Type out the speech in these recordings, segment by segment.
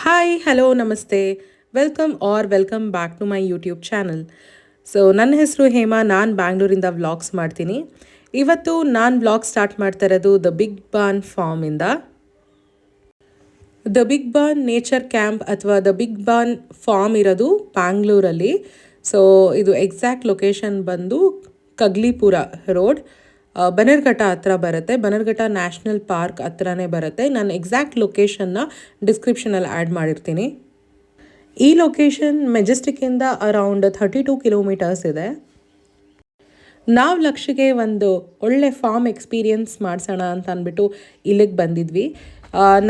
Hi hello ನಮಸ್ತೆ welcome back to my YouTube channel. So ನನ್ನ ಹೆಸರು ಹೇಮಾ, ನಾನು ಬ್ಯಾಂಗ್ಳೂರಿಂದ ವ್ಲಾಗ್ಸ್ ಮಾಡ್ತೀನಿ. ಇವತ್ತು ನಾನು ವ್ಲಾಗ್ ಸ್ಟಾರ್ಟ್ ಮಾಡ್ತಾ ಇರೋದು ದ ಬಿಗ್ ಬಾನ್ ಫಾರ್ಮಿಂದ. The Big Barn nature camp ಅಥವಾ ದ ಬಿಗ್ ಬಾನ್ ಫಾರ್ಮ್ ಇರೋದು ಬ್ಯಾಂಗ್ಳೂರಲ್ಲಿ. ಸೊ ಇದು ಎಕ್ಸಾಕ್ಟ್ ಲೊಕೇಶನ್ ಬಂದು ಕಗ್ಲಿಪುರ ರೋಡ್, ಬನರ್ಘಟ್ಟ ಹತ್ರ ಬರುತ್ತೆ. ಬನರ್ಘಟ್ಟ ನ್ಯಾಷನಲ್ ಪಾರ್ಕ್ ಹತ್ರನೇ ಬರುತ್ತೆ. ನಾನು ಎಕ್ಸಾಕ್ಟ್ ಲೊಕೇಶನ್ನ ಡಿಸ್ಕ್ರಿಪ್ಷನಲ್ಲಿ ಆ್ಯಡ್ ಮಾಡಿರ್ತೀನಿ. ಈ ಲೊಕೇಶನ್ ಮೆಜೆಸ್ಟಿಕ್ಕಿಂದ ಅರೌಂಡ್ 32 ಕಿಲೋಮೀಟರ್ಸ್ ಇದೆ. ನಾವು ಲಕ್ಷಗೆ ಒಂದು ಒಳ್ಳೆ ಫಾರ್ಮ್ ಎಕ್ಸ್ಪೀರಿಯನ್ಸ್ ಮಾಡಿಸೋಣ ಅಂತ ಅಂದ್ಬಿಟ್ಟು ಇಲ್ಲಿಗೆ ಬಂದಿದ್ವಿ.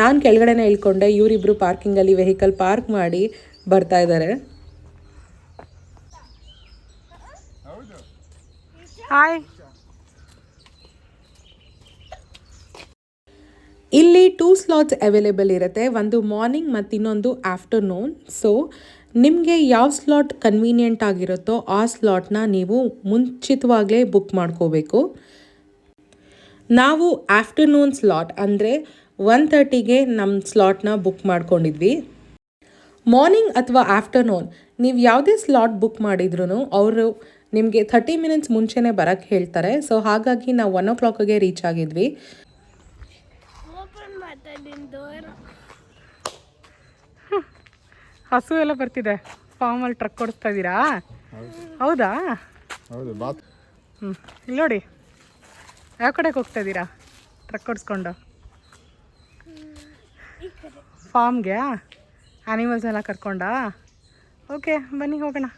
ನಾನು ಕೆಳಗಡೆನೇ ಇಳ್ಕೊಂಡೆ, ಇವರಿಬ್ಬರು ಪಾರ್ಕಿಂಗಲ್ಲಿ ವೆಹಿಕಲ್ ಪಾರ್ಕ್ ಮಾಡಿ ಬರ್ತಾ ಇದ್ದಾರೆ. ಹಾಯ್. ಇಲ್ಲಿ 2 ಸ್ಲಾಟ್ಸ್ ಅವೈಲೇಬಲ್ ಇರುತ್ತೆ, ಒಂದು ಮಾರ್ನಿಂಗ್ ಮತ್ತು ಇನ್ನೊಂದು ಆಫ್ಟರ್ನೂನ್. ಸೊ ನಿಮಗೆ ಯಾವ ಸ್ಲಾಟ್ ಕನ್ವೀನಿಯೆಂಟ್ ಆಗಿರುತ್ತೋ ಆ ಸ್ಲಾಟ್ನ ನೀವು ಮುಂಚಿತವಾಗಲೇ ಬುಕ್ ಮಾಡ್ಕೋಬೇಕು. ನಾವು ಆಫ್ಟರ್ನೂನ್ ಸ್ಲಾಟ್ ಅಂದರೆ 1:30ಗೆ ನಮ್ಮ ಸ್ಲಾಟ್ನ ಬುಕ್ ಮಾಡ್ಕೊಂಡಿದ್ವಿ. ಮಾರ್ನಿಂಗ್ ಅಥವಾ ಆಫ್ಟರ್ನೂನ್ ನೀವು ಯಾವುದೇ ಸ್ಲಾಟ್ ಬುಕ್ ಮಾಡಿದ್ರೂ ಅವರು ನಿಮಗೆ 30 ಮಿನಿಟ್ಸ್ ಮುಂಚೆನೇ ಬರೋಕ್ಕೆ ಹೇಳ್ತಾರೆ. ಸೊ ಹಾಗಾಗಿ ನಾವು 1 o'clockಗೆ ರೀಚ್ ಆಗಿದ್ವಿ. ಹಸು ಎಲ್ಲ ಬರ್ತಿದೆ. ಫಾರ್ಮಲ್ಲಿ ಟ್ರಕ್ ಓಡಿಸ್ತಾ ಇದ್ದೀರಾ? ಹೌದಾ? ಇಲ್ಲಿ ನೋಡಿ, ಯಾವ ಕಡೆಗೆ ಹೋಗ್ತಾ ಇದ್ದೀರಾ ಟ್ರಕ್ ಓಡಿಸ್ಕೊಂಡು? ಫಾರ್ಮ್ಗೆ ಆ್ಯನಿಮಲ್ಸ್ ಎಲ್ಲ ಕರ್ಕೊಂಡಾ? ಓಕೆ, ಬನ್ನಿ ಹೋಗೋಣ.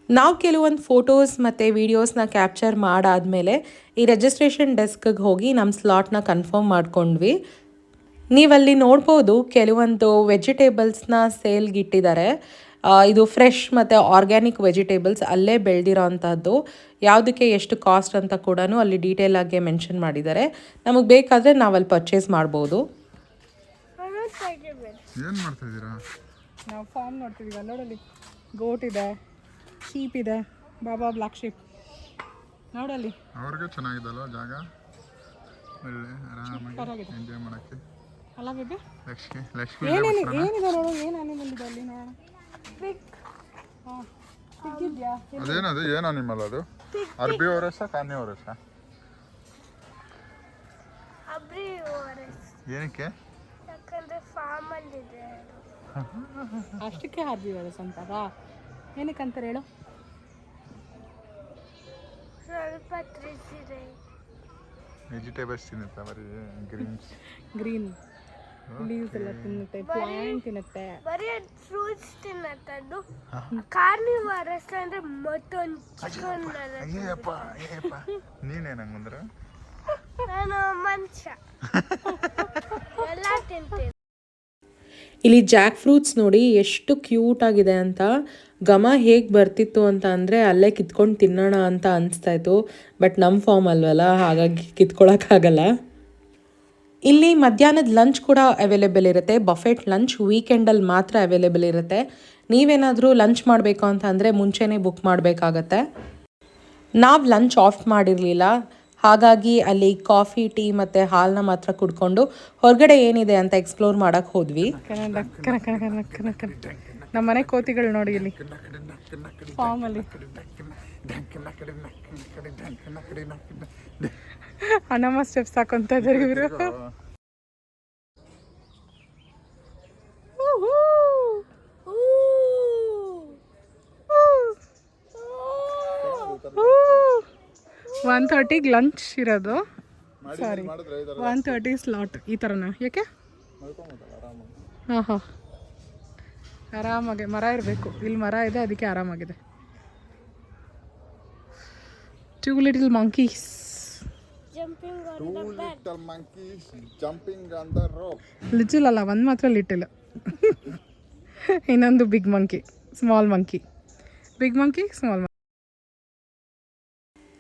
ನಾವು ಕೆಲವೊಂದು ಫೋಟೋಸ್ ಮತ್ತು ವೀಡಿಯೋಸ್ನ ಕ್ಯಾಪ್ಚರ್ ಮಾಡಾದಮೇಲೆ ಈ ರಿಜಿಸ್ಟ್ರೇಷನ್ ಡೆಸ್ಕ್ಗೆ ಹೋಗಿ ನಮ್ಮ ಸ್ಲಾಟ್ನ ಕನ್ಫರ್ಮ್ ಮಾಡ್ಕೊಂಡ್ವಿ. ನೀವಲ್ಲಿ ನೋಡ್ಬೋದು ಕೆಲವೊಂದು ವೆಜಿಟೇಬಲ್ಸ್ನ ಸೇಲ್ಗೆ ಇಟ್ಟಿದ್ದಾರೆ. ಇದು ಫ್ರೆಶ್ ಮತ್ತು ಆರ್ಗ್ಯಾನಿಕ್ ವೆಜಿಟೇಬಲ್ಸ್, ಅಲ್ಲೇ ಬೆಳೆದಿರೋ ಅಂಥದ್ದು. ಯಾವುದಕ್ಕೆ ಎಷ್ಟು ಕಾಸ್ಟ್ ಅಂತ ಕೂಡ ಅಲ್ಲಿ ಡೀಟೇಲಾಗಿ ಮೆನ್ಷನ್ ಮಾಡಿದ್ದಾರೆ. ನಮಗೆ ಬೇಕಾದರೆ ನಾವಲ್ಲಿ ಪರ್ಚೇಸ್ ಮಾಡ್ಬೋದು. ನಾವು ಫಾರ್ಮ್ ನೋಡ್ತಿದ್ದೀವಿ. ನೋಡಲ್ಲಿ ಗೋಟ್ ಇದೆ, ಶೀಪ್ ಇದೆ, ಬಾಬಾ ಬ್ಲ್ಯಾಕ್ ಶೀಪ್ ನೋಡಲ್ಲಿ. ಅವ್ರಿಗೆ ಚೆನ್ನಾಗಿದಲ್ವ ಜಾಗ, ಒಳ್ಳೆ ಆರಾಮಾಗಿ ಎಂಜಾಯ್ ಮಾಡೋಕ್ಕೆ. ಅಲ್ಲ ಬೇಬಿ, ಏನಿದೆ ನೋಡು, ಏನು ಅನಿಮಲ್ ಇದೆ ಅಲ್ಲಿ ನೋಡೋಣ. ಅದೇನದು, ಏನು ಅನಿಮಲ್ ಅದು? ಅರ್ಬಿ ಓರಸ ಕಾನ್ಯೋರಸ? ಏನಕ್ಕೆ? ಅಷ್ಟಕ್ಕೆ ಅರ್ಬಿ ಓರಸ್ ಅಂತಾರ? ಏನಕ್ಕೆ ಅಂತಾರೆ ಹೇಳು? ವೆಜಿಟೇಬಲ್ಸ್ ತಿನ್ನುತ್ತಾ ಬರೀ? ಗ್ರೀನ್ ಲೀವ್ಸ್ ಎಲ್ಲ ತಿನ್ನುತ್ತೆ, ಪ್ಲಾಂಟ್ ತಿನ್ನುತ್ತೆ, ಬರೀ ಫ್ರೂಟ್ಸ್ ತಿನ್ನುತ್ತೆ. ಅದು ಕಾರ್ನಿವರಸ್ ಅಂದ್ರೆ ಮತ್ತೊಂದು ಚಿಕನ್. ನೀನೇನಂಗಂದ್ರೆ ನಾನು ಮನುಷ್ಯ ಎಲ್ಲ ತಿಂತೀನಿ. ಇಲ್ಲಿ ಜಾಕ್ ಫ್ರೂಟ್ಸ್ ನೋಡಿ ಎಷ್ಟು ಕ್ಯೂಟ್ ಆಗಿದೆ ಅಂತ. ಘಮ ಹೇಗೆ ಬರ್ತಿತ್ತು ಅಂತ ಅಂದರೆ ಅಲ್ಲೇ ಕಿತ್ಕೊಂಡು ತಿನ್ನೋಣ ಅಂತ ಅನಿಸ್ತಾಯಿತ್ತು. ಬಟ್ ನಮ್ಮ ಫಾರ್ಮ್ ಅಲ್ವಲ್ಲ, ಹಾಗಾಗಿ ಕಿತ್ಕೊಳ್ಳೋಕ್ಕಾಗಲ್ಲ. ಇಲ್ಲಿ ಮಧ್ಯಾಹ್ನದ ಲಂಚ್ ಕೂಡ ಅವೈಲೇಬಲ್ ಇರುತ್ತೆ. ಬಫೆಟ್ ಲಂಚ್ ವೀಕೆಂಡಲ್ಲಿ ಮಾತ್ರ ಅವೈಲೇಬಲ್ ಇರುತ್ತೆ. ನೀವೇನಾದರೂ ಲಂಚ್ ಮಾಡಬೇಕು ಅಂತ ಅಂದರೆ ಮುಂಚೆನೇ ಬುಕ್ ಮಾಡಬೇಕಾಗತ್ತೆ. ನಾವು ಲಂಚ್ ಆಫ್ ಮಾಡಿರಲಿಲ್ಲ, ಹಾಗಾಗಿ ಅಲ್ಲಿ ಕಾಫಿ, ಟೀ ಮತ್ತು ಹಾಲನ್ನ ಮಾತ್ರ ಕುಡ್ಕೊಂಡು ಹೊರಗಡೆ ಏನಿದೆ ಅಂತ ಎಕ್ಸ್ಪ್ಲೋರ್ ಮಾಡೋಕ್ಕೆ ಹೋದ್ವಿ. ನಮ್ಮ ಮನೆ ಕೋತಿಗಳು ನೋಡಿ ಇಲ್ಲಿ ಫಾರ್ಮಲ್ಲಿ. ಅಣ್ಣಮ್ಮ ಸ್ಟೆಪ್ಸ್ ಹಾಕೊಂತ ಇದ್ದಾರೆ ಇವರು. ಒನ್ 1:30ಗೆ ಲಂಚ್ ಇರೋದು. ಸಾರಿ, 1:30 ಸ್ಲಾಟ್. ಈ ಥರನಾ? ಯಾಕೆ? ಹಾಂ, ಆರಾಮಾಗೆ ಮರ ಇರಬೇಕು. ಇಲ್ಲಿ ಮರ ಇದೆ, ಅದಕ್ಕೆ ಆರಾಮಾಗಿದೆ. 2 little monkeys ಲಿಟಲ್ ಅಲ್ಲ, ಒಂದು ಮಾತ್ರ ಲಿಟಲ್. ಇನ್ನೊಂದು big monkey, small monkey. Big monkey, small monkey.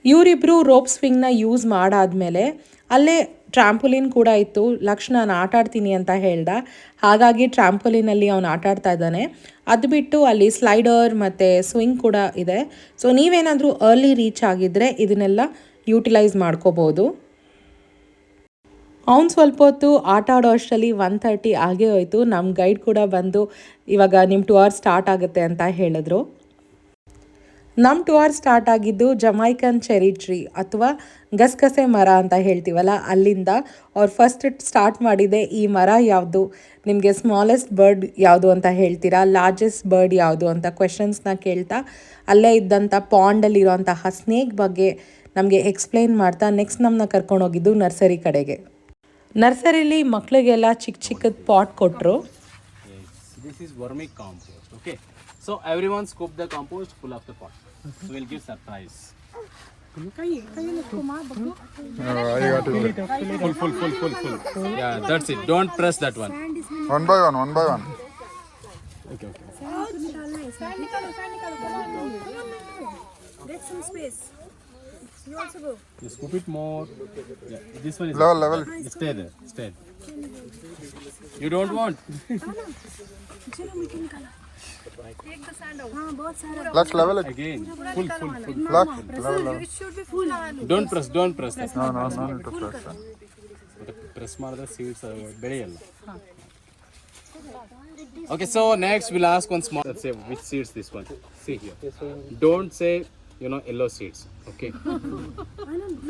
ಇವರಿಬ್ಬರು ರೋಪ್ ಸ್ವಿಂಗ್ನ ಯೂಸ್ ಮಾಡಾದಮೇಲೆ ಅಲ್ಲೇ ಟ್ರಾಂಪೋಲಿನ್ ಕೂಡ ಇತ್ತು. ಲಕ್ಷ ನಾನು ಆಟ ಆಡ್ತೀನಿ ಅಂತ ಹೇಳ್ದ, ಹಾಗಾಗಿ ಟ್ರಾಂಪೋಲಿನಲ್ಲಿ ಅವನು ಆಟ ಆಡ್ತಾ ಇದ್ದಾನೆ. ಅದು ಬಿಟ್ಟು ಅಲ್ಲಿ ಸ್ಲೈಡರ್ ಮತ್ತು ಸ್ವಿಂಗ್ ಕೂಡ ಇದೆ. ಸೊ ನೀವೇನಾದರೂ ಅರ್ಲಿ ರೀಚ್ ಆಗಿದ್ದರೆ ಇದನ್ನೆಲ್ಲ ಯೂಟಿಲೈಸ್ ಮಾಡ್ಕೋಬೋದು. ಅವ್ನು ಸ್ವಲ್ಪ ಹೊತ್ತು ಆಟ ಆಡೋ ಅಷ್ಟರಲ್ಲಿ 1:30 ಆಗೇ ಹೋಯಿತು. ನಮ್ಮ ಗೈಡ್ ಕೂಡ ಬಂದು ಇವಾಗ ನಿಮ್ಮ ಟೂರ್ ಸ್ಟಾರ್ಟ್ ಆಗುತ್ತೆ ಅಂತ ಹೇಳಿದ್ರು. ನಮ್ಮ ಟೂರ್ ಸ್ಟಾರ್ಟ್ ಆಗಿದ್ದು ಜಮೈಕನ್ ಚೆರಿ ಟ್ರೀ ಅಥವಾ ಗಸಗಸೆ ಮರ ಅಂತ ಹೇಳ್ತೀವಲ್ಲ ಅಲ್ಲಿಂದ. ಅವ್ರು ಫಸ್ಟ್ ಸ್ಟಾರ್ಟ್ ಮಾಡಿದೆ ಈ ಮರ ಯಾವುದು, ನಿಮಗೆ ಸ್ಮಾಲೆಸ್ಟ್ ಬರ್ಡ್ ಯಾವುದು ಅಂತ ಹೇಳ್ತೀರಾ, ಲಾರ್ಜೆಸ್ಟ್ ಬರ್ಡ್ ಯಾವುದು ಅಂತ ಕ್ವೆಶನ್ಸ್ನ ಕೇಳ್ತಾ ಅಲ್ಲೇ ಇದ್ದಂಥ ಪಾಂಡಲ್ಲಿರೋಂತಹ ಸ್ನೇಕ್ ಬಗ್ಗೆ ನಮಗೆ ಎಕ್ಸ್ಪ್ಲೈನ್ ಮಾಡ್ತಾ ನೆಕ್ಸ್ಟ್ ನಮ್ಮನ್ನ ಕರ್ಕೊಂಡೋಗಿದ್ದು ನರ್ಸರಿ ಕಡೆಗೆ. ನರ್ಸರಿಲಿ ಮಕ್ಕಳಿಗೆಲ್ಲ ಚಿಕ್ಕ ಚಿಕ್ಕದ ಪಾಟ್ ಕೊಟ್ಟರು. This is vermi compost. Okay. So everyone scoop the compost full of the pot. So we'll give surprise. Full. Yeah, that's it. Don't press that one. One by one. Okay. Get some space. You also go. You scoop it more. Yeah, this one is Level. Stay there. You don't want? चलो मिट्टी निकालो. Take the sand out. हाँ बहुत सारा. Let's level it. Again. Full. Level. It should be full. Don't press that. No, need to press that. Press ಮಾಡಿದ್ರೆ seeds ಬೆಳೆಯಲ್ಲ. Okay, so next we'll ask one small. Let's say which seeds this one. See here. Don't say yellow seeds. Okay.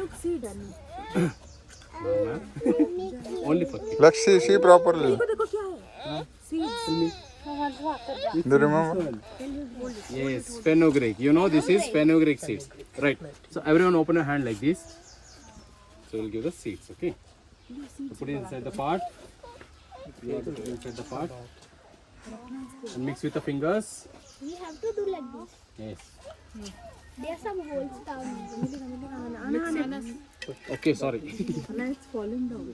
Look, see done. Only for kids. Let's see properly. देखो क्या है? Seeds. Do you remember? Yes, fenugreek. This is fenugreek seeds. Right. So everyone open your hand like this. So we'll give the seeds, okay? So put it inside the pot. You have to put it inside the pot. And mix with the fingers. We have to do like this. Yes. There are some holes down. Okay, sorry. It's falling down.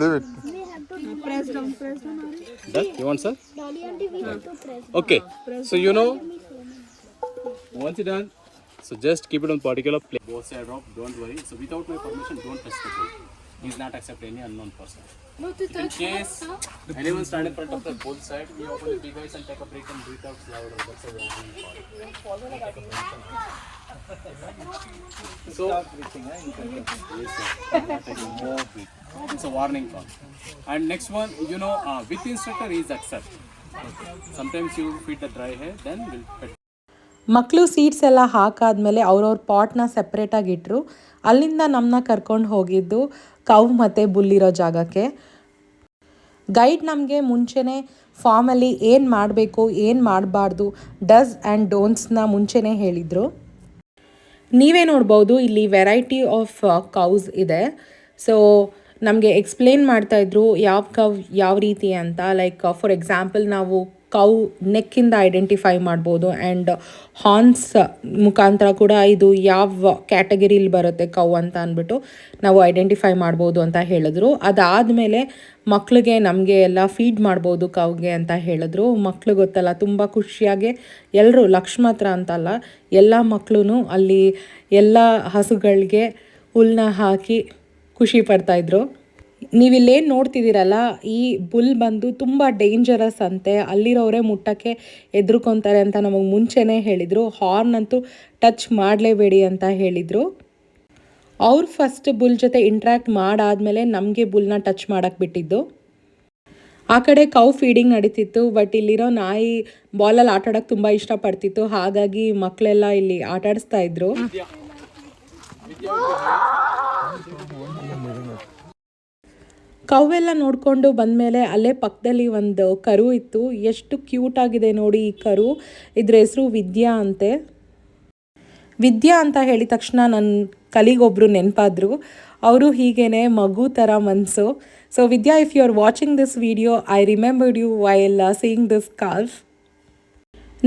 Leave it. We have to do Press down. That you want, sir? Dolly auntie, we have to press. Okay. So once you're done, so just keep it on particular place. Both sides up, don't worry. So without my permission, don't touch the food. He's not accept any unknown person. In case anyone stand in front of the both side, we open the big eyes and take a break and breathe out louder. That's a warning call. So yes, sir. Taking more breath. It's a warning call. And next one, with instructor is accept. Sometimes you feed the dry hair, then we'll pet. ಮಕ್ಕಳು seeds ಎಲ್ಲ ಹಾಕಾದ್ಮೇಲೆ ಅವ್ರವ್ರ ಪಾಟ್ನ ಸೆಪ್ರೇಟಾಗಿ ಇಟ್ಟರು. ಅಲ್ಲಿಂದ ನಮ್ಮನ್ನ ಕರ್ಕೊಂಡು ಹೋಗಿದ್ದು cow ಮತ್ತು ಬುಲ್ಲಿರೋ ಜಾಗಕ್ಕೆ. ಗೈಡ್ ನಮಗೆ ಮುಂಚೆನೇ ಫಾರ್ಮಲ್ಲಿ ಏನು ಮಾಡಬೇಕು ಏನು ಮಾಡಬಾರ್ದು ಡಸ್ ಆ್ಯಂಡ್ ಡೋಂಟ್ಸ್ನ ಮುಂಚೆನೇ ಹೇಳಿದರು. ನೀವೇ ನೋಡ್ಬೋದು ಇಲ್ಲಿ ವೆರೈಟಿ ಆಫ್ ಕೌಸ್ ಇದೆ. ಸೊ ನಮಗೆ ಎಕ್ಸ್ಪ್ಲೇನ್ ಮಾಡ್ತಾಯಿದ್ರು ಯಾವ ಕೌ ಯಾವ ರೀತಿ ಅಂತ. ಲೈಕ್ ಫಾರ್ ಎಕ್ಸಾಂಪಲ್ ನಾವು ಕೌ ನೆಕ್ಕಿಂದ ಐಡೆಂಟಿಫೈ ಮಾಡ್ಬೋದು ಆ್ಯಂಡ್ ಹಾರ್ನ್ಸ್ ಮುಖಾಂತರ ಕೂಡ ಇದು ಯಾವ ಕ್ಯಾಟಗರಿಲಿ ಬರುತ್ತೆ ಕೌ ಅಂತ ಅಂದ್ಬಿಟ್ಟು ನಾವು ಐಡೆಂಟಿಫೈ ಮಾಡ್ಬೋದು ಅಂತ ಹೇಳಿದ್ರು. ಅದಾದಮೇಲೆ ಮಕ್ಕಳಿಗೆ ನಮಗೆ ಎಲ್ಲ ಫೀಡ್ ಮಾಡ್ಬೋದು ಕೌಗೆ ಅಂತ ಹೇಳಿದ್ರು. ಮಕ್ಕಳು ಗೊತ್ತಲ್ಲ ತುಂಬ ಖುಷಿಯಾಗಿ ಎಲ್ಲರೂ ಲಕ್ಷ್ಮತ್ರ ಅಂತಲ್ಲ ಎಲ್ಲ ಮಕ್ಕಳು ಅಲ್ಲಿ ಎಲ್ಲ ಹಸುಗಳಿಗೆ ಹುಲ್ಲನ್ನ ಹಾಕಿ ಖುಷಿ ಪಡ್ತಾಯಿದ್ರು. ನೀವಿಲ್ಲೇನು ನೋಡ್ತಿದ್ದೀರಲ್ಲ ಈ ಬುಲ್ ಬಂದು ತುಂಬ ಡೇಂಜರಸ್ ಅಂತೆ, ಅಲ್ಲಿರೋರೇ ಮುಟ್ಟಕ್ಕೆ ಹೆದರ್ಕೊತಾರೆ ಅಂತ ನಮಗೆ ಮುಂಚೆನೇ ಹೇಳಿದರು. ಹಾರ್ನ್ ಅಂತೂ ಟಚ್ ಮಾಡಲೇಬೇಡಿ ಅಂತ ಹೇಳಿದರು. ಅವ್ರು ಫಸ್ಟ್ ಬುಲ್ ಜೊತೆ ಇಂಟ್ರ್ಯಾಕ್ಟ್ ಮಾಡಾದಮೇಲೆ ನಮಗೆ ಬುಲ್ನ ಟಚ್ ಮಾಡೋಕ್ಕೆ ಬಿಟ್ಟಿದ್ದು. ಆ ಕಡೆ ಕೌ ಫೀಡಿಂಗ್ ನಡೀತಿತ್ತು. ಬಟ್ ಇಲ್ಲಿರೋ ನಾಯಿ ಬಾಲಲ್ಲಿ ಆಟಾಡೋಕ್ಕೆ ತುಂಬ ಇಷ್ಟಪಡ್ತಿತ್ತು. ಹಾಗಾಗಿ ಮಕ್ಕಳೆಲ್ಲ ಇಲ್ಲಿ ಆಟಾಡಿಸ್ತಾ ಇದ್ರು. ಕವ್ವೆಲ್ಲ ನೋಡಿಕೊಂಡು ಬಂದಮೇಲೆ ಅಲ್ಲೇ ಪಕ್ಕದಲ್ಲಿ ಒಂದು ಕರು ಇತ್ತು. ಎಷ್ಟು ಕ್ಯೂಟಾಗಿದೆ ನೋಡಿ ಈ ಕರು. ಇದ್ರ ಹೆಸರು ವಿದ್ಯಾ ಅಂತೆ. ವಿದ್ಯಾ ಅಂತ ಹೇಳಿದ ತಕ್ಷಣ ನನ್ನ ಕಲಿಗೊಬ್ಬರು ನೆನಪಾದ್ರು. ಅವರು ಹೀಗೇ ಮಗು ಥರ ಮನಸ್ಸು. So Vidya, if you are watching this video, I remembered you while seeing this calf.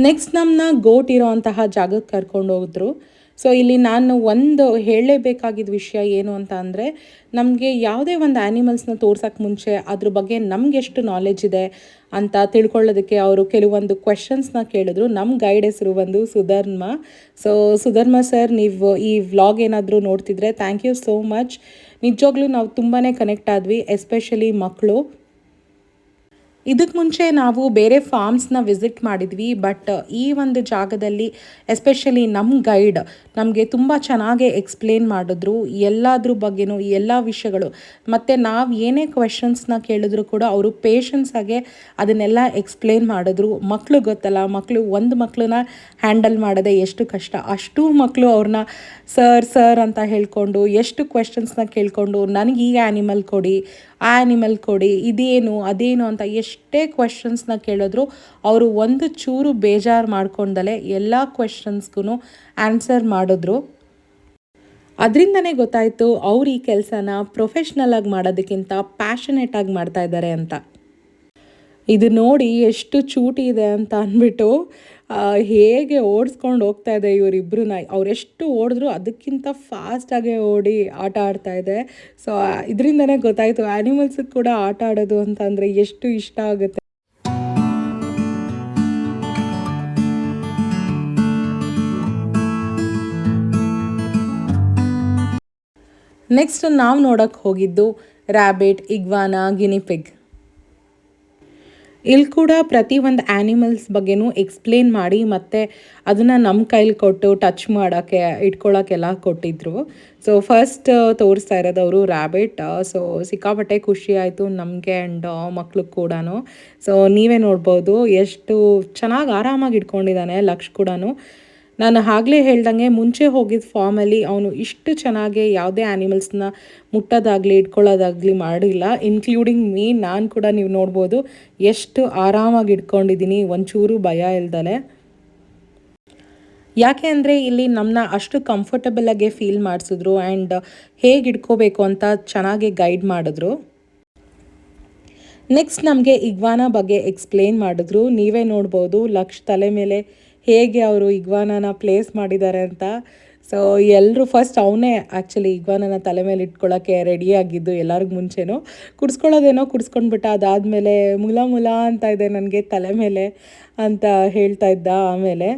Next ನಮ್ಮನ್ನ ಗೋಟ್ ಇರೋ ಅಂತಹ ಜಾಗಕ್ಕೆ ಕರ್ಕೊಂಡು ಹೋದ್ರು. ಸೊ ಇಲ್ಲಿ ನಾನು ಒಂದು ಹೇಳಲೇಬೇಕಾಗಿದ್ದ ವಿಷಯ ಏನು ಅಂತ ಅಂದರೆ, ನಮಗೆ ಯಾವುದೇ ಒಂದು ಆ್ಯನಿಮಲ್ಸ್ನ ತೋರ್ಸೋಕ್ಕೆ ಮುಂಚೆ ಅದ್ರ ಬಗ್ಗೆ ನಮ್ಗೆ ಎಷ್ಟು ನಾಲೆಜ್ ಇದೆ ಅಂತ ತಿಳ್ಕೊಳ್ಳೋದಕ್ಕೆ ಅವರು ಕೆಲವೊಂದು ಕ್ವೆಶನ್ಸ್ನ ಕೇಳಿದ್ರು. ನಮ್ಮ ಗೈಡ್ ಹೆಸರು ಬಂದು ಸುಧರ್ಮ. ಸೊ ಸುಧರ್ಮ ಸರ್, ನೀವು ಈ ವ್ಲಾಗ್ ಏನಾದರೂ ನೋಡ್ತಿದ್ರೆ ಥ್ಯಾಂಕ್ ಯು ಸೋ ಮಚ್. ನಿಜವಾಗ್ಲೂ ನಾವು ತುಂಬಾ ಕನೆಕ್ಟ್ ಆದ್ವಿ, ಎಸ್ಪೆಷಲಿ ಮಕ್ಕಳು. ಇದಕ್ಕೆ ಮುಂಚೆ ನಾವು ಬೇರೆ ಫಾರ್ಮ್ಸ್ನ ವಿಸಿಟ್ ಮಾಡಿದ್ವಿ, ಬಟ್ ಈ ಒಂದು ಜಾಗದಲ್ಲಿ ಎಸ್ಪೆಷಲಿ ನಮ್ಮ ಗೈಡ್ ನಮಗೆ ತುಂಬ ಚೆನ್ನಾಗಿ ಎಕ್ಸ್ಪ್ಲೇನ್ ಮಾಡಿದ್ರು ಎಲ್ಲದ್ರ ಬಗ್ಗೆನೂ, ಎಲ್ಲ ವಿಷಯಗಳು. ಮತ್ತು ನಾವು ಏನೇ ಕ್ವೆಶನ್ಸ್ನ ಕೇಳಿದ್ರು ಕೂಡ ಅವರು ಪೇಷನ್ಸಾಗೆ ಅದನ್ನೆಲ್ಲ ಎಕ್ಸ್ಪ್ಲೇನ್ ಮಾಡಿದ್ರು. ಮಕ್ಕಳು ಗೊತ್ತಲ್ಲ, ಒಂದು ಮಕ್ಕಳನ್ನ ಹ್ಯಾಂಡಲ್ ಮಾಡೋದೇ ಎಷ್ಟು ಕಷ್ಟ, ಅಷ್ಟೂ ಮಕ್ಕಳು ಅವ್ರನ್ನ ಸರ್ ಅಂತ ಹೇಳ್ಕೊಂಡು ಎಷ್ಟು ಕ್ವೆಶನ್ಸ್ನ ಕೇಳಿಕೊಂಡು ನನಗೆ ಈ ಆ್ಯನಿಮಲ್ ಕೊಡಿ, ಆ ಆ್ಯನಿಮಲ್ ಕೊಡಿ, ಇದೇನು ಅದೇನು ಅಂತ ಎಷ್ಟೇ ಕ್ವೆಶನ್ಸ್ನ ಕೇಳಿದ್ರು ಅವರು ಒಂದು ಚೂರು ಬೇಜಾರು ಮಾಡ್ಕೊಂಡಲೇ ಎಲ್ಲ ಕ್ವೆಶನ್ಸ್ಗೂ ಆನ್ಸರ್ ಮಾಡಿದ್ರು. ಅದರಿಂದನೇ ಗೊತ್ತಾಯಿತು ಅವ್ರು ಈ ಕೆಲಸನ ಪ್ರೊಫೆಷ್ನಲಾಗಿ ಮಾಡೋದಕ್ಕಿಂತ ಪ್ಯಾಷನೇಟಾಗಿ ಮಾಡ್ತಾ ಇದ್ದಾರೆ ಅಂತ. ಇದು ನೋಡಿ ಎಷ್ಟು ಚೂಟಿ ಇದೆ ಅಂತ ಅಂದ್ಬಿಟ್ಟು ಹೇಗೆ ಓಡಿಸ್ಕೊಂಡು ಹೋಗ್ತಾ ಇದೆ ಇವರಿಬ್ಬರನ್ನ. ಅವರೆಷ್ಟು ಓಡಿದ್ರು ಅದಕ್ಕಿಂತ ಫಾಸ್ಟಾಗೆ ಓಡಿ ಆಟ ಆಡ್ತಾ ಇದೆ. ಸೊ ಇದರಿಂದನೇ ಗೊತ್ತಾಯಿತು ಆ್ಯನಿಮಲ್ಸಿಗೆ ಕೂಡ ಆಟ ಆಡೋದು ಅಂತಂದರೆ ಎಷ್ಟು ಇಷ್ಟ ಆಗುತ್ತೆ. ನೆಕ್ಸ್ಟ್ ನಾವು ನೋಡೋಕ್ಕೆ ಹೋಗಿದ್ದು ರ್ಯಾಬಿಟ್, ಇಗ್ವಾನಾ, ಗಿನಿಪಿಗ್. ಇಲ್ಲಿ ಕೂಡ ಪ್ರತಿಯೊಂದು ಆ್ಯನಿಮಲ್ಸ್ ಬಗ್ಗೆನೂ ಎಕ್ಸ್ಪ್ಲೇನ್ ಮಾಡಿ ಮತ್ತು ಅದನ್ನು ನಮ್ಮ ಕೈಲಿ ಕೊಟ್ಟು ಟಚ್ ಮಾಡೋಕ್ಕೆ ಇಟ್ಕೊಳ್ಳೋಕ್ಕೆಲ್ಲ ಕೊಟ್ಟಿದ್ದರು. ಸೊ ಫಸ್ಟ್ ತೋರಿಸ್ತಾ ಇರೋದು ಅವರು ರ್ಯಾಬಿಟ್. ಸೊ ಸಿಕ್ಕಾಪಟ್ಟೆ ಖುಷಿ ಆಯಿತು ನಮಗೆ ಆ್ಯಂಡ್ ಮಕ್ಳಿಗೆ ಕೂಡ. ಸೊ ನೀವೇ ನೋಡ್ಬೋದು ಎಷ್ಟು ಚೆನ್ನಾಗಿ ಆರಾಮಾಗಿ ಇಟ್ಕೊಂಡಿದ್ದಾನೆ ಲಕ್ಷ್ ಕೂಡ. ನಾನು ಆಗಲೇ ಹೇಳ್ದಂಗೆ ಮುಂಚೆ ಹೋಗಿದ್ದ ಫಾರ್ಮಲ್ಲಿ ಅವನು ಇಷ್ಟು ಚೆನ್ನಾಗಿ ಯಾವುದೇ ಆ್ಯನಿಮಲ್ಸ್ನ ಮುಟ್ಟೋದಾಗಲಿ ಇಟ್ಕೊಳ್ಳೋದಾಗಲಿ ಮಾಡಿಲ್ಲ, ಇನ್ಕ್ಲೂಡಿಂಗ್ ಮೀ. ನಾನು ಕೂಡ ನೀವು ನೋಡ್ಬೋದು ಎಷ್ಟು ಆರಾಮಾಗಿ ಇಟ್ಕೊಂಡಿದ್ದೀನಿ, ಒಂಚೂರು ಭಯ ಇಲ್ದಲೆ. ಯಾಕೆ ಅಂದರೆ ಇಲ್ಲಿ ನಮ್ಮನ್ನ ಅಷ್ಟು ಕಂಫರ್ಟಬಲಾಗೆ ಫೀಲ್ ಮಾಡಿಸಿದ್ರು ಆ್ಯಂಡ್ ಹೇಗೆ ಇಟ್ಕೋಬೇಕು ಅಂತ ಚೆನ್ನಾಗಿ ಗೈಡ್ ಮಾಡಿದ್ರು. ನೆಕ್ಸ್ಟ್ ನಮಗೆ ಇಗ್ವಾನಾ ಬಗ್ಗೆ ಎಕ್ಸ್ಪ್ಲೇನ್ ಮಾಡಿದ್ರು. ನೀವೇ ನೋಡ್ಬೋದು ಲಕ್ಷ್ ತಲೆ ಮೇಲೆ ಹೇಗೆ ಅವರು ಇಗ್ವಾನಾನ ಪ್ಲೇಸ್ ಮಾಡಿದ್ದಾರೆ ಅಂತ. ಸೊ ಎಲ್ಲರೂ ಫಸ್ಟ್ ಅವನೇ ಆ್ಯಕ್ಚುಲಿ ಇಗ್ವಾನಾನ ತಲೆ ಮೇಲೆ ಇಟ್ಕೊಳ್ಳೋಕ್ಕೆ ರೆಡಿಯಾಗಿದ್ದು ಎಲ್ಲರಿಗೂ ಮುಂಚೆನೂ. ಕುಡಿಸ್ಕೊಳ್ಳೋದೇನೋ ಕುಡಿಸ್ಕೊಂಡ್ಬಿಟ್ಟ, ಅದಾದಮೇಲೆ ಮುಲ ಅಂತ ಇದೆ ನನಗೆ ತಲೆ ಮೇಲೆ ಅಂತ ಹೇಳ್ತಾ ಇದ್ದ. ಆಮೇಲೆ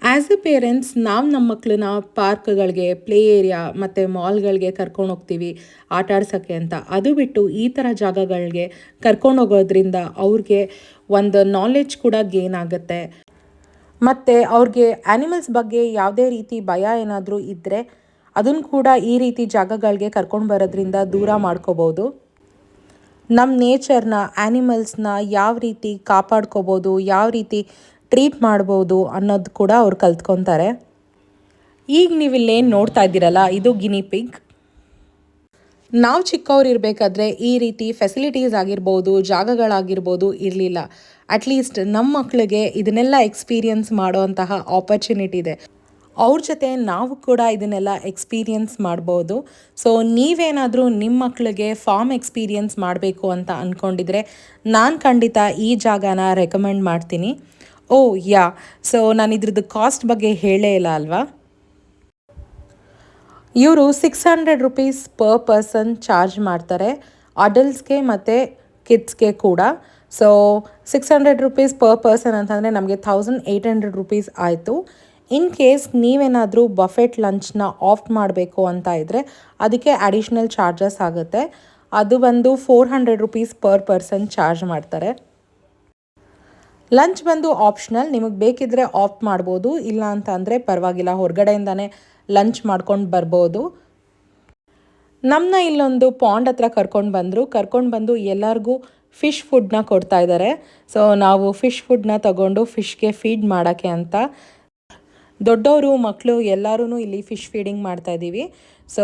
ಆ್ಯಸ್ ಎ ಪೇರೆಂಟ್ಸ್ ನಾವು ನಮ್ಮ ಮಕ್ಕಳನ್ನ ಪಾರ್ಕ್ಗಳಿಗೆ, ಪ್ಲೇ ಏರಿಯಾ ಮತ್ತು ಮಾಲ್ಗಳಿಗೆ ಕರ್ಕೊಂಡು ಹೋಗ್ತೀವಿ ಆಟ ಆಡ್ಸೋಕ್ಕೆ ಅಂತ. ಅದು ಬಿಟ್ಟು ಈ ಥರ ಜಾಗಗಳಿಗೆ ಕರ್ಕೊಂಡು ಹೋಗೋದ್ರಿಂದ ಅವ್ರಿಗೆ ಒಂದು ನಾಲೆಡ್ಜ್ ಕೂಡ ಗೇನ್ ಆಗುತ್ತೆ. ಮತ್ತು ಅವ್ರಿಗೆ ಆ್ಯನಿಮಲ್ಸ್ ಬಗ್ಗೆ ಯಾವುದೇ ರೀತಿ ಭಯ ಏನಾದರೂ ಇದ್ದರೆ ಅದನ್ನು ಕೂಡ ಈ ರೀತಿ ಜಾಗಗಳಿಗೆ ಕರ್ಕೊಂಡು ಬರೋದ್ರಿಂದ ದೂರ ಮಾಡ್ಕೋಬೋದು. ನಮ್ಮ ನೇಚರ್ನ, ಆ್ಯನಿಮಲ್ಸ್ನ ಯಾವ ರೀತಿ ಕಾಪಾಡ್ಕೋಬೋದು, ಯಾವ ರೀತಿ ಟ್ರೀಟ್ ಮಾಡ್ಬೋದು ಅನ್ನೋದು ಕೂಡ ಅವ್ರು ಕಲ್ತ್ಕೊತಾರೆ. ಈಗ ನೀವು ಇಲ್ಲೇನು ನೋಡ್ತಾ ಇದ್ದೀರಲ್ಲ, ಇದು ಗಿನಿಪಿಗ್. ನಾವು ಚಿಕ್ಕವ್ರು ಇರಬೇಕಾದ್ರೆ ಈ ರೀತಿ ಫೆಸಿಲಿಟೀಸ್ ಆಗಿರ್ಬೋದು, ಜಾಗಗಳಾಗಿರ್ಬೋದು ಇರಲಿಲ್ಲ. ಅಟ್ಲೀಸ್ಟ್ ನಮ್ಮ ಮಕ್ಕಳಿಗೆ ಇದನ್ನೆಲ್ಲ ಎಕ್ಸ್ಪೀರಿಯನ್ಸ್ ಮಾಡೋವಂತಹ ಆಪರ್ಚುನಿಟಿ ಇದೆ. ಅವ್ರ ಜೊತೆ ನಾವು ಕೂಡ ಇದನ್ನೆಲ್ಲ ಎಕ್ಸ್ಪೀರಿಯನ್ಸ್ ಮಾಡ್ಬೋದು. ಸೊ ನೀವೇನಾದರೂ ನಿಮ್ಮ ಮಕ್ಕಳಿಗೆ ಫಾರ್ಮ್ ಎಕ್ಸ್ಪೀರಿಯನ್ಸ್ ಮಾಡಬೇಕು ಅಂತ ಅಂದ್ಕೊಂಡಿದ್ರೆ ನಾನು ಖಂಡಿತ ಈ ಜಾಗನ ರೆಕಮೆಂಡ್ ಮಾಡ್ತೀನಿ. ಯಾ, ಸೊ ನಾನು ಇದ್ರದ್ದು ಕಾಸ್ಟ್ ಬಗ್ಗೆ ಹೇಳೇ ಇಲ್ಲ ಅಲ್ವಾ. ಇವರು 600 ರೂಪೀಸ್ ಪರ್ ಪರ್ಸನ್ ಚಾರ್ಜ್ ಮಾಡ್ತಾರೆ, ಅಡಲ್ಟ್ಸ್ಗೆ ಮತ್ತು ಕಿಡ್ಸ್ಗೆ ಕೂಡ. ಸೊ 600 ರೂಪೀಸ್ ಪರ್ ಪರ್ಸನ್ ಅಂತಂದರೆ ನಮಗೆ 1800 ರೂಪೀಸ್ ಆಯಿತು. ಇನ್ ಕೇಸ್ ನೀವೇನಾದರೂ ಬಫೆಟ್ ಲಂಚ್ನ ಆಫ್ ಮಾಡಬೇಕು ಅಂತ ಇದ್ದರೆ ಅದಕ್ಕೆ ಅಡಿಷ್ನಲ್ ಚಾರ್ಜಸ್ ಆಗುತ್ತೆ. ಅದು ಬಂದು 400 ರೂಪೀಸ್ ಪರ್ ಪರ್ಸನ್ ಚಾರ್ಜ್ ಮಾಡ್ತಾರೆ. ಲಂಚ್ ಬಂದು ಆಪ್ಷನಲ್, ನಿಮಗೆ ಬೇಕಿದ್ದರೆ ಆಫ್ ಮಾಡ್ಬೋದು, ಇಲ್ಲ ಅಂತ ಅಂದರೆ ಪರವಾಗಿಲ್ಲ, ಹೊರಗಡೆಯಿಂದನೇ ಲಂಚ್ ಮಾಡ್ಕೊಂಡು ಬರ್ಬೋದು. ನಮ್ಮನ್ನ ಇಲ್ಲೊಂದು ಪಾಂಡ್ ಹತ್ರ ಕರ್ಕೊಂಡು ಬಂದು ಎಲ್ಲರಿಗೂ ಫಿಶ್ ಫುಡ್ನ ಕೊಡ್ತಾ ಇದ್ದಾರೆ. ಸೊ ನಾವು ಫಿಶ್ ಫುಡ್ನ ತಗೊಂಡು ಫಿಶ್ಗೆ ಫೀಡ್ ಮಾಡೋಕ್ಕೆ ಅಂತ ದೊಡ್ಡವರು ಮಕ್ಕಳು ಎಲ್ಲರೂ ಇಲ್ಲಿ ಫಿಶ್ ಫೀಡಿಂಗ್ ಮಾಡ್ತಾಯಿದ್ದೀವಿ. ಸೊ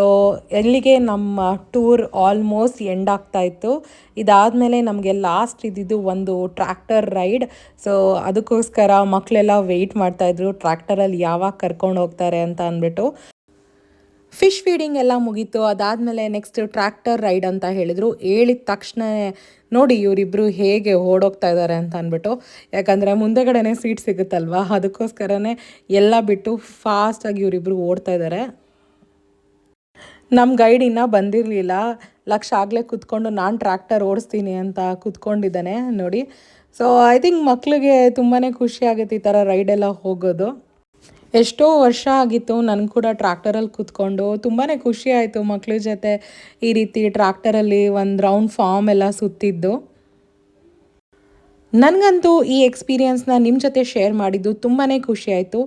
ಎಲ್ಲಿಗೆ ನಮ್ಮ ಟೂರ್ ಆಲ್ಮೋಸ್ಟ್ ಎಂಡ್ ಆಗ್ತಾಯಿತ್ತು. ಇದಾದಮೇಲೆ ನಮಗೆ ಲಾಸ್ಟ್ ಇದ್ದಿದ್ದು ಒಂದು ಟ್ರ್ಯಾಕ್ಟರ್ ರೈಡ್. ಸೊ ಅದಕ್ಕೋಸ್ಕರ ಮಕ್ಕಳೆಲ್ಲ ವೆಯ್ಟ್ ಮಾಡ್ತಾಯಿದ್ರು ಟ್ರ್ಯಾಕ್ಟರಲ್ಲಿ ಯಾವಾಗ ಕರ್ಕೊಂಡು ಹೋಗ್ತಾರೆ ಅಂತ ಅಂದ್ಬಿಟ್ಟು. ಫಿಶ್ ಫೀಡಿಂಗ್ ಎಲ್ಲ ಮುಗೀತು. ಅದಾದಮೇಲೆ ನೆಕ್ಸ್ಟ್ ಟ್ರ್ಯಾಕ್ಟರ್ ರೈಡ್ ಅಂತ ಹೇಳಿದರು. ಹೇಳಿದ ತಕ್ಷಣ ನೋಡಿ ಇವರಿಬ್ಬರು ಹೇಗೆ ಓಡೋಗ್ತಾ ಇದ್ದಾರೆ ಅಂತ ಅಂದ್ಬಿಟ್ಟು, ಯಾಕಂದರೆ ಮುಂದೆಗಡೆನೇ ಸೀಟ್ ಸಿಗುತ್ತಲ್ವ, ಅದಕ್ಕೋಸ್ಕರನೇ ಎಲ್ಲ ಬಿಟ್ಟು ಫಾಸ್ಟಾಗಿ ಇವರಿಬ್ಬರು ಓಡ್ತಾ ಇದ್ದಾರೆ. ನಮ್ಮ ಗೈಡ್ ಇನ್ನೂ ಬಂದಿರಲಿಲ್ಲ. ಲಕ್ಷ ಆಗಲೇ ಕೂತ್ಕೊಂಡು ನಾನು ಟ್ರ್ಯಾಕ್ಟರ್ ಓಡಿಸ್ತೀನಿ ಅಂತ ಕೂತ್ಕೊಂಡಿದ್ದಾನೆ ನೋಡಿ. ಸೊ ಐ ಥಿಂಕ್ ಮಕ್ಕಳಿಗೆ ತುಂಬಾ ಖುಷಿ ಆಗುತ್ತೆ ಈ ಥರ ರೈಡೆಲ್ಲ ಹೋಗೋದು. ಎಷ್ಟೋ ವರ್ಷ ಆಗಿತ್ತು ನನಗೆ ಕೂಡ ಟ್ರ್ಯಾಕ್ಟರಲ್ಲಿ ಕೂತ್ಕೊಂಡು ತುಂಬಾ ಖುಷಿ ಆಯಿತು ಮಕ್ಳ ಜೊತೆ ಈ ರೀತಿ ಟ್ರ್ಯಾಕ್ಟರಲ್ಲಿ ಒಂದು ರೌಂಡ್ ಫಾರ್ಮ್ ಎಲ್ಲ ಸುತ್ತಿದ್ದು. ನನಗಂತೂ ಈ ಎಕ್ಸ್ಪೀರಿಯನ್ಸ್ನ ನಿಮ್ಮ ಜೊತೆ ಶೇರ್ ಮಾಡಿದ್ದು ತುಂಬಾ ಖುಷಿ ಆಯಿತು.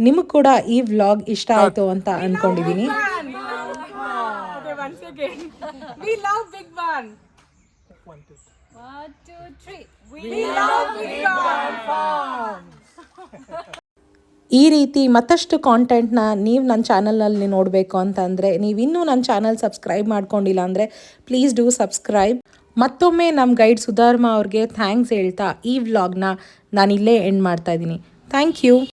ನಿಮಗೆ ಕೂಡ ಈ ವ್ಲಾಗ್ ಇಷ್ಟ ಆಯಿತು ಅಂತ ಅಂದ್ಕೊಂಡಿದ್ದೀನಿ. Okay, once again. We love Big One. 1, 2, 3. We love Big One Farm. ಈ ರೀತಿ ಮತ್ತಷ್ಟು ಕಾಂಟೆಂಟ್ನ ನೀವು ನನ್ನ ಚಾನಲಲ್ಲಿ ನೋಡಬೇಕು ಅಂತಂದರೆ ನೀವಿನ್ನೂ ನನ್ನ ಚಾನಲ್ ಸಬ್ಸ್ಕ್ರೈಬ್ ಮಾಡ್ಕೊಂಡಿಲ್ಲ ಅಂದರೆ ಪ್ಲೀಸ್ ಡೂ ಸಬ್ಸ್ಕ್ರೈಬ್. ಮತ್ತೊಮ್ಮೆ ನಮ್ಮ ಗೈಡ್ ಸುಧಾರ್ಮಾ ಅವ್ರಿಗೆ ಥ್ಯಾಂಕ್ಸ್ ಹೇಳ್ತಾ ಈ ವ್ಲಾಗ್ನ ನಾನಿಲ್ಲೇ ಎಂಡ್ ಮಾಡ್ತಾಯಿದ್ದೀನಿ. Thank you.